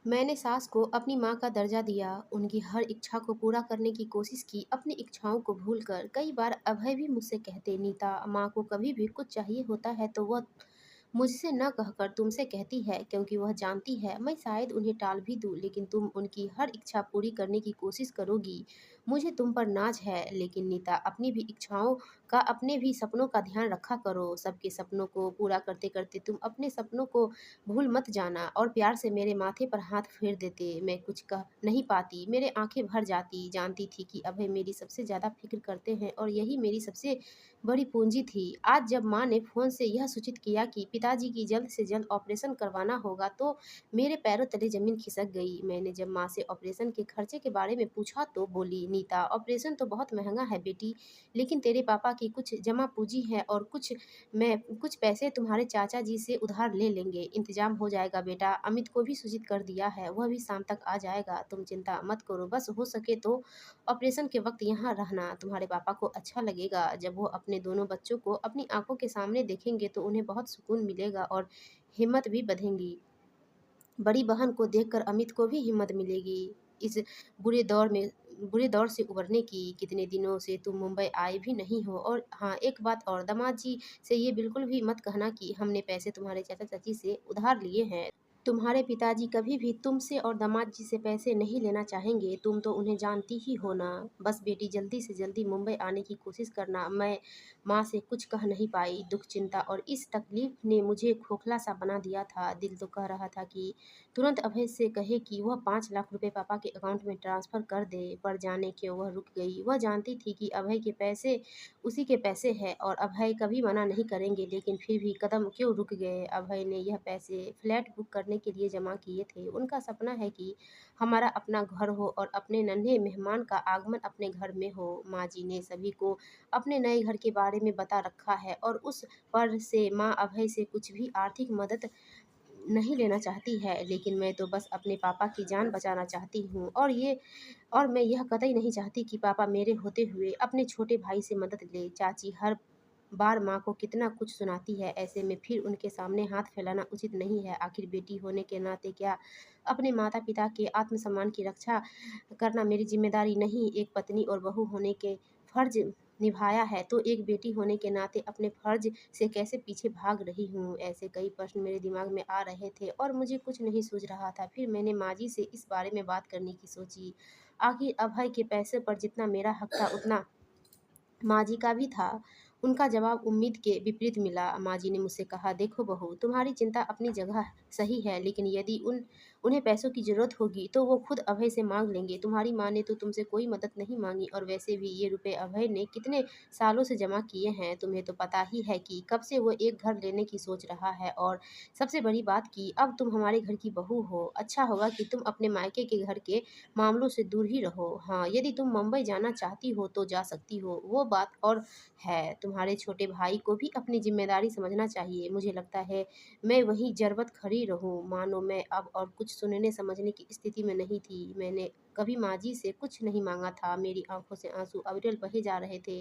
मैंने सास को अपनी माँ का दर्जा दिया, उनकी हर इच्छा को पूरा करने की कोशिश की, अपनी इच्छाओं को भूलकर। कई बार अभय भी मुझसे कहते, नीता, माँ को कभी भी कुछ चाहिए होता है तो वह मुझसे न कहकर तुमसे कहती है, क्योंकि वह जानती है मैं शायद उन्हें टाल भी दूँ, लेकिन तुम उनकी हर इच्छा पूरी करने की कोशिश करोगी। मुझे तुम पर नाज है, लेकिन नीता, अपनी भी इच्छाओं का, अपने भी सपनों का ध्यान रखा करो। सबके सपनों को पूरा करते-करते तुम अपने सपनों को भूल मत जाना। और प्यार से मेरे माथे पर हाथ फेर देते। मैं कुछ कह नहीं पाती, मेरे आँखें भर जाती। जानती थी कि अभय मेरी सबसे ज़्यादा फ़िक्र करते हैं और यही मेरी सबसे बड़ी पूँजी थी। आज जब माँ ने फ़ोन से यह सूचित किया कि पिताजी की जल्द से जल्द ऑपरेशन करवाना होगा, तो मेरे पैरों तले ज़मीन खिसक गई। मैंने जब माँ से ऑपरेशन के खर्चे के बारे में पूछा तो बोली, नीता, ऑपरेशन तो बहुत महँगा है बेटी, लेकिन तेरे पापा की कुछ जमा पूँजी है और कुछ पैसे तुम्हारे चाचा जी से उधार ले लेंगे। इंतज़ाम हो जाएगा बेटा। अमित को भी सूचित कर दिया है, वह भी शाम तक आ जाएगा। तुम चिंता मत करो, बस हो सके तो ऑपरेशन के वक़्त यहाँ रहना। तुम्हारे पापा को अच्छा लगेगा। जब वो अपने दोनों बच्चों को अपनी आँखों के सामने देखेंगे तो उन्हें बहुत सुकून मिलेगा और हिम्मत भी बँधेगी। बड़ी बहन को देखकर अमित को भी हिम्मत मिलेगी इस बुरे दौर में बुरे दौर से उबरने की। कितने दिनों से तुम मुंबई आए भी नहीं हो। और हाँ, एक बात और, दामाद जी से ये बिल्कुल भी मत कहना कि हमने पैसे तुम्हारे चाचा चाची से उधार लिए हैं। तुम्हारे पिताजी कभी भी तुमसे और दामाद जी से पैसे नहीं लेना चाहेंगे। तुम तो उन्हें जानती ही हो ना। बस बेटी, जल्दी से जल्दी मुंबई आने की कोशिश करना। मैं माँ से कुछ कह नहीं पाई। दुख, चिंता और इस तकलीफ ने मुझे खोखला सा बना दिया था। दिल तो कह रहा था कि तुरंत अभय से कहे कि वह 5 लाख रुपए पापा के अकाउंट में ट्रांसफ़र कर दे, पर जाने क्यों वह रुक गई। वह जानती थी कि अभय के पैसे उसी के पैसे हैं और अभय कभी मना नहीं करेंगे, लेकिन फिर भी कदम क्यों रुक गए। अभय ने यह पैसे फ्लैट बुक करने के लिए जमा किए थे। उनका सपना है कि हमारा अपना घर हो और अपने नन्हे मेहमान का आगमन अपने घर में हो। माँ जी ने सभी को अपने नए घर के बारे में बता रखा है और उस पर से माँ अभय से कुछ भी आर्थिक मदद नहीं लेना चाहती है, लेकिन मैं तो बस अपने पापा की जान बचाना चाहती हूँ। और मैं यह कतई नहीं चाहती कि पापा मेरे होते हुए अपने छोटे भाई से मदद ले। चाची हर बार माँ को कितना कुछ सुनाती है, ऐसे में फिर उनके सामने हाथ फैलाना उचित नहीं है। आखिर बेटी होने के नाते क्या अपने माता-पिता के आत्मसम्मान की रक्षा करना मेरी ज़िम्मेदारी नहीं? एक पत्नी और बहू होने के फ़र्ज़ निभाया है, तो एक बेटी होने के नाते अपने फ़र्ज़ से कैसे पीछे भाग रही हूँ? ऐसे कई प्रश्न मेरे दिमाग में आ रहे थे और मुझे कुछ नहीं सूझ रहा था। फिर मैंने माँ जी से इस बारे में बात करने की सोची। आखिर अभय के पैसे पर जितना मेरा हक था, उतना माँ जी का भी था। उनका जवाब उम्मीद के विपरीत मिला। माँ जी ने मुझसे कहा, देखो बहू, तुम्हारी चिंता अपनी जगह सही है, लेकिन यदि उन्हें पैसों की ज़रूरत होगी तो वो खुद अभय से माँग लेंगे। तुम्हारी माँ ने तो तुमसे कोई मदद नहीं माँगी, और वैसे भी ये रुपए अभय ने कितने सालों से जमा किए हैं। तुम्हें तो पता ही है कि कब से वो एक घर लेने की सोच रहा है, और सबसे बड़ी बात कि अब तुम हमारे घर की बहू हो। अच्छा होगा कि तुम अपने मायके के घर के मामलों से दूर ही रहो। हाँ, यदि तुम मुंबई जाना चाहती हो तो जा सकती हो, वो बात और है। तुम्हारे छोटे भाई को भी अपनी ज़िम्मेदारी समझना चाहिए। मुझे लगता है मैं वहीं जरबत खड़ी रहूँ। मानो मैं अब और कुछ सुनने समझने की स्थिति में नहीं थी। मैंने कभी माँ जी से कुछ नहीं माँगा था। मेरी आँखों से आँसू अविरल बहे जा रहे थे।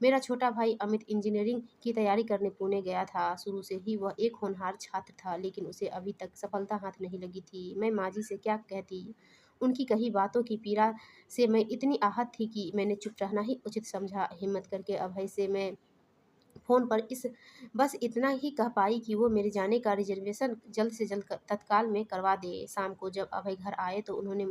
मेरा छोटा भाई अमित इंजीनियरिंग की तैयारी करने पुणे गया था। शुरू से ही वह एक होनहार छात्र था, लेकिन उसे अभी तक सफलता हाथ नहीं लगी थी। मैं माँ जी से क्या कहती? उनकी कही बातों की पीड़ा से मैं इतनी आहत थी कि मैंने चुप रहना ही उचित समझा। हिम्मत करके अभय से मैं फ़ोन पर इस बस इतना ही कह पाई कि वो मेरे जाने का रिज़र्वेशन जल्द से जल्द तत्काल में करवा दे। शाम को जब अभय घर आए तो उन्होंने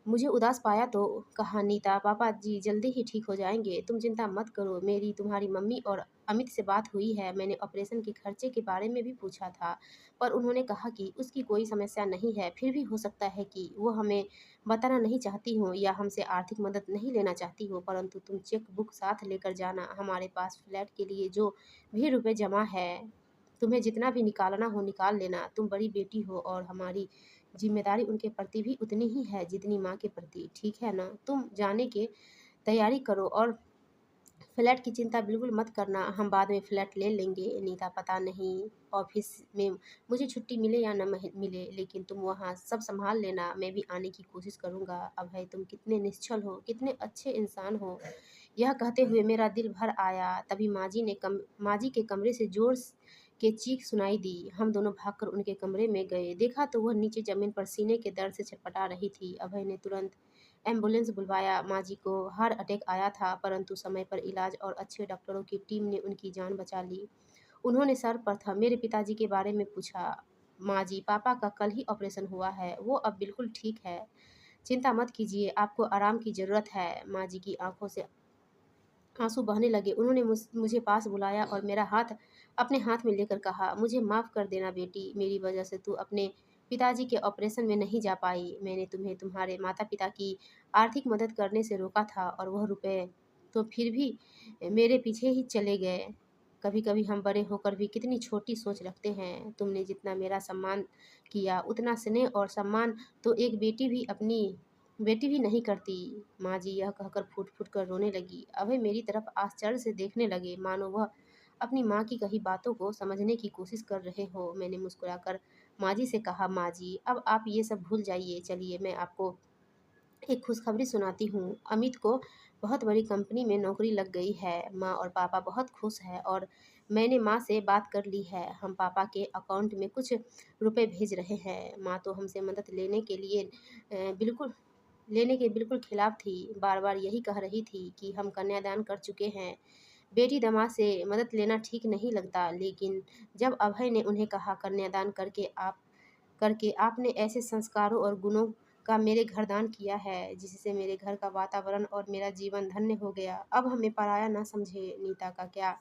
मुझे उदास पाया तो कहा, नीता, पापा जी जल्दी ही ठीक हो जाएंगे, तुम चिंता मत करो। मेरी तुम्हारी मम्मी और अमित से बात हुई है। मैंने ऑपरेशन के खर्चे के बारे में भी पूछा था, पर उन्होंने कहा कि उसकी कोई समस्या नहीं है। फिर भी हो सकता है कि वो हमें बताना नहीं चाहती हो या हमसे आर्थिक मदद नहीं लेना चाहती हो, परंतु तुम चेक बुक साथ लेकर जाना। हमारे पास फ्लैट के लिए जो भी रुपए जमा है, तुम्हें जितना भी निकालना हो निकाल लेना। तुम बड़ी बेटी हो और हमारी ज़िम्मेदारी उनके प्रति भी उतनी ही है जितनी माँ के प्रति, ठीक है ना? तुम जाने की तैयारी करो और फ्लैट की चिंता बिल्कुल मत करना, हम बाद में फ्लैट ले लेंगे। नीता, पता नहीं ऑफ़िस में मुझे छुट्टी मिले या ना मिले, लेकिन तुम वहाँ सब सँभाल लेना, मैं भी आने की कोशिश करूँगा। अभय, तुम कितने निश्छल हो, कितने अच्छे इंसान हो। यह कहते हुए मेरा दिल भर आया। तभी माँ जी के कमरे से ज़ोर के चीख सुनाई दी। हम दोनों भागकर उनके कमरे में गए। देखा तो वह नीचे ज़मीन पर सीने के दर्द से छटपटा रही थी। अभय ने तुरंत एम्बुलेंस बुलवाया। माँ जी को हार्ट अटैक आया था, परंतु समय पर इलाज और अच्छे डॉक्टरों की टीम ने उनकी जान बचा ली। उन्होंने सर्वप्रथम मेरे पिताजी के बारे में पूछा। माँ जी, पापा का कल ही ऑपरेशन हुआ है, वो अब बिल्कुल ठीक है। चिंता मत कीजिए, आपको आराम की ज़रूरत है। माँ जी की आंखों से आंसू बहने लगे। उन्होंने मुझे पास बुलाया और मेरा हाथ अपने हाथ में लेकर कहा, मुझे माफ़ कर देना बेटी, मेरी वजह से तू अपने पिताजी के ऑपरेशन में नहीं जा पाई। मैंने तुम्हें तुम्हारे माता पिता की आर्थिक मदद करने से रोका था और वह रुपए तो फिर भी मेरे पीछे ही चले गए। कभी कभी हम बड़े होकर भी कितनी छोटी सोच रखते हैं। तुमने जितना मेरा सम्मान किया, उतना स्नेह और सम्मान तो एक बेटी भी नहीं करती। माँ जी यह कहकर फूट फूट कर रोने लगी। अभय मेरी तरफ आश्चर्य से देखने लगे, मानो वह अपनी माँ की कही बातों को समझने की कोशिश कर रहे हो। मैंने मुस्कुराकर माँ जी से कहा, माँ जी अब आप ये सब भूल जाइए। चलिए मैं आपको एक खुशखबरी सुनाती हूँ। अमित को बहुत बड़ी कंपनी में नौकरी लग गई है। माँ और पापा बहुत खुश हैं और मैंने माँ से बात कर ली है। हम पापा के अकाउंट में कुछ रुपए भेज रहे हैं। माँ तो हमसे मदद लेने के बिल्कुल खिलाफ थी। बार बार यही कह रही थी कि हम कन्यादान कर चुके हैं, बेटी दामाद से मदद लेना ठीक नहीं लगता। लेकिन जब अभय ने उन्हें कहा, कन्यादान करके आपने ऐसे संस्कारों और गुणों का मेरे घर दान किया है जिससे मेरे घर का वातावरण और मेरा जीवन धन्य हो गया। अब हमें पराया ना समझे। नीता का क्या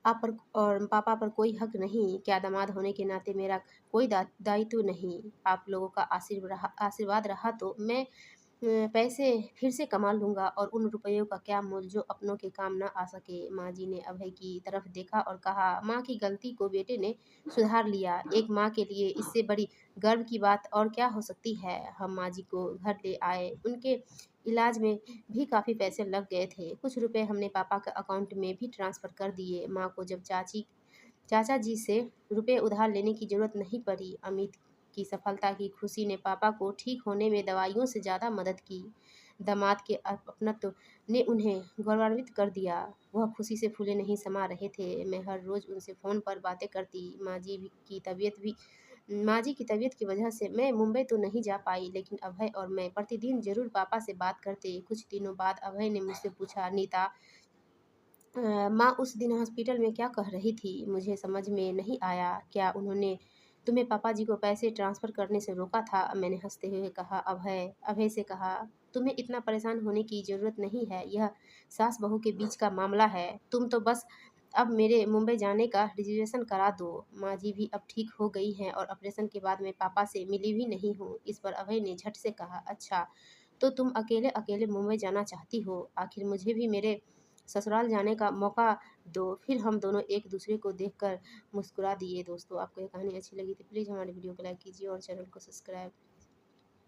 आप पर और पापा पर कोई हक नहीं? क्या दामाद होने के नाते मेरा कोई दायित्व नहीं? आप लोगों का आशीर्वाद रहा तो मैं पैसे फिर से कमा लूँगा, और उन रुपयों का क्या मोल जो अपनों के काम ना आ सके। माँ जी ने अभय की तरफ देखा और कहा, माँ की गलती को बेटे ने सुधार लिया। एक माँ के लिए इससे बड़ी गर्व की बात और क्या हो सकती है। हम माँ जी को घर ले आए। उनके इलाज में भी काफ़ी पैसे लग गए थे। कुछ रुपए हमने पापा के अकाउंट में भी ट्रांसफ़र कर दिए। माँ को जब चाचा जी से रुपए उधार लेने की ज़रूरत नहीं पड़ी। अमित की सफलता की खुशी ने पापा को ठीक होने में दवाइयों से ज़्यादा मदद की। दामाद के अपनत्व ने उन्हें गौरवान्वित कर दिया। वह खुशी से फूले नहीं समा रहे थे। मैं हर रोज़ उनसे फ़ोन पर बातें करती। माँ जी की तबीयत की वजह से मैं मुंबई तो नहीं जा पाई, लेकिन अभय और मैं प्रतिदिन ज़रूर पापा से बात करते। कुछ दिनों बाद अभय ने मुझसे पूछा, नीता, माँ उस दिन हॉस्पिटल में क्या कह रही थी? मुझे समझ में नहीं आया। क्या उन्होंने तुम्हें पापा जी को पैसे ट्रांसफ़र करने से रोका था? मैंने हंसते हुए कहा। अभय से कहा, तुम्हें इतना परेशान होने की ज़रूरत नहीं है। यह सास बहू के बीच का मामला है। तुम तो बस अब मेरे मुंबई जाने का रिजर्वेशन करा दो। माँ जी भी अब ठीक हो गई हैं और ऑपरेशन के बाद मैं पापा से मिली भी नहीं हूँ। इस पर अभय ने झट से कहा, अच्छा, तो तुम अकेले अकेले मुंबई जाना चाहती हो? आखिर मुझे भी मेरे ससुराल जाने का मौका दो। फिर हम दोनों एक दूसरे को देखकर मुस्कुरा दिए। दोस्तों, आपको ये कहानी अच्छी लगी तो प्लीज़ हमारे वीडियो को लाइक कीजिए और चैनल को सब्सक्राइब